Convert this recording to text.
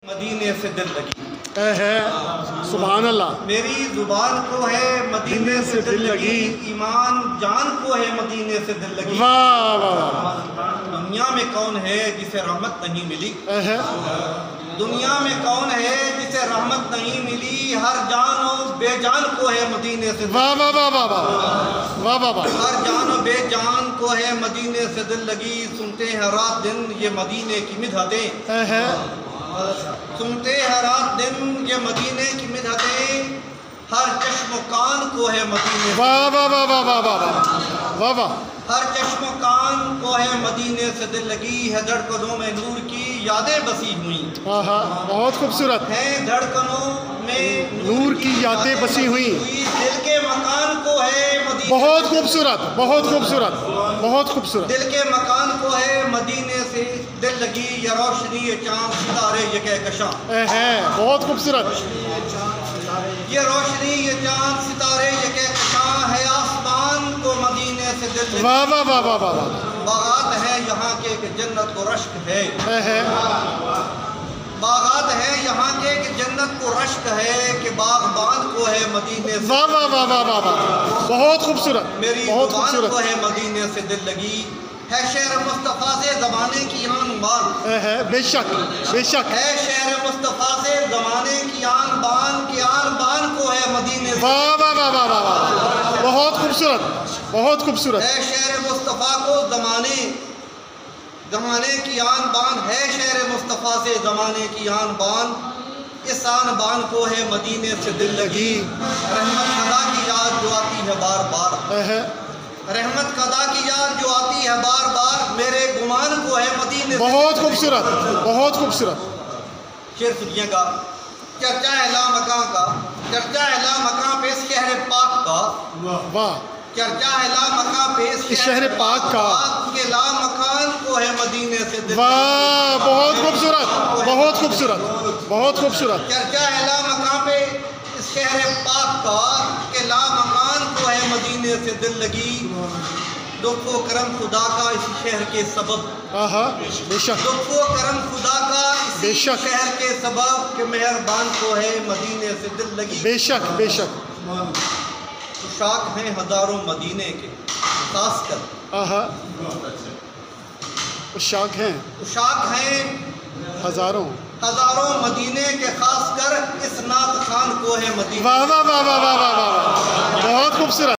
मदीने से दिल लगी है सुभान अल्लाह। मेरी जुबान को है मदीने से दिल लगी, ईमान जान को है मदीने से दिल लगी। वाह वाह। दुनिया में कौन है जिसे रहमत नहीं मिली, है दुनिया में कौन है जिसे रहमत नहीं मिली, हर जान और बेजान को है मदीने से। वाह वाह वाह वाह वाह वाह वाह वाह। हर जान और बेजान को है मदीने से दिल लगी। सुनते हैं रात दिन ये मदीने की मिदहतें, है सुनते हैं रात दिन ये मदीने की मिदहतें, हर चश्म कान को है मदीने। वाह वाह वाह वाह वाह वाह वाह वाह। हर चश्म कान को है मदीने से दिल लगी, है धड़कनों में नूर की यादें बसी हुई। हाँ हाँ बहुत खूबसूरत है धड़कनों में नूर की यादें बसी हुई, दिल के मकान को है मदीने। बहुत खूबसूरत बहुत खूबसूरत बहुत खूबसूरत। दिल के मकान को है मदीने से दिल लगी, ये रोशनी ये चाँद सितारे ये कहकशां है बहुत खूबसूरत। ये रोशनी ये चाँद सितारे ये कहकशां, है आसमान को मदीने से दिल लगी। वाह वाह वाह वाह वाह। बागात है यहाँ के कि जन्नत को रश्क है, बागात है यहाँ के कि जन्नत को रश्क है, कि बागबान को है मदीने से। वाह वाह वाह वाह वाह वाह बहुत खूबसूरत। मेरी बहुत जुबान खूबसूरत को है मदीने से दिल लगी, है शहर मुस्तफ़ा से ज़माने की आन बान। है बेशक बेशक। है शहर मुस्तफ़ा से ज़माने की आन बान, की आन बान को है मदीने से। वाह वाह वाह वाह वाह वाह बहुत खूबसूरत बहुत खूबसूरत। है शहर मुस्तफ़ा को ज़माने की आन बान, है शहर मुस्तफ़ा से ज़माने की आन बान, इस आन बान को है मदीने से दिल लगी। रहमत खुदा की याद जो आती है बार बार, रहमत खुदा की याद जो आती है बार बार, मेरे गुमान को है मदीने से। बहुत खूबसूरत बहुत खूबसूरत। शेर सुनिएगा। चर्चा है ला मकां का, चर्चा है ला मकां पे शहर पाक का, वाह। चर्चा है ला मकां पे शहर पाक का, के ला मकान को है मदीने से दिल। वाह बहुत खूबसूरत बहुत खूबसूरत बहुत खूबसूरत। चर्चा है ला मकां पे शहर पाक का, के ला मकान को है मदीने से दिल लगी। दुख व करम खुदा का इस शहर के सबब, बेशक दुख व करम खुदा का इस शहर के सबब, के मेहरबान को है मदीने से दिल लगी। बेशक बेशक। पोशाक हैं हजारों मदीने के खास कर, पोशाक हैं हजारों मदीने के खास कर, इस नात खान को है मदीने। वाह वाह वाह वाह वाह वाह बहुत खूबसूरत।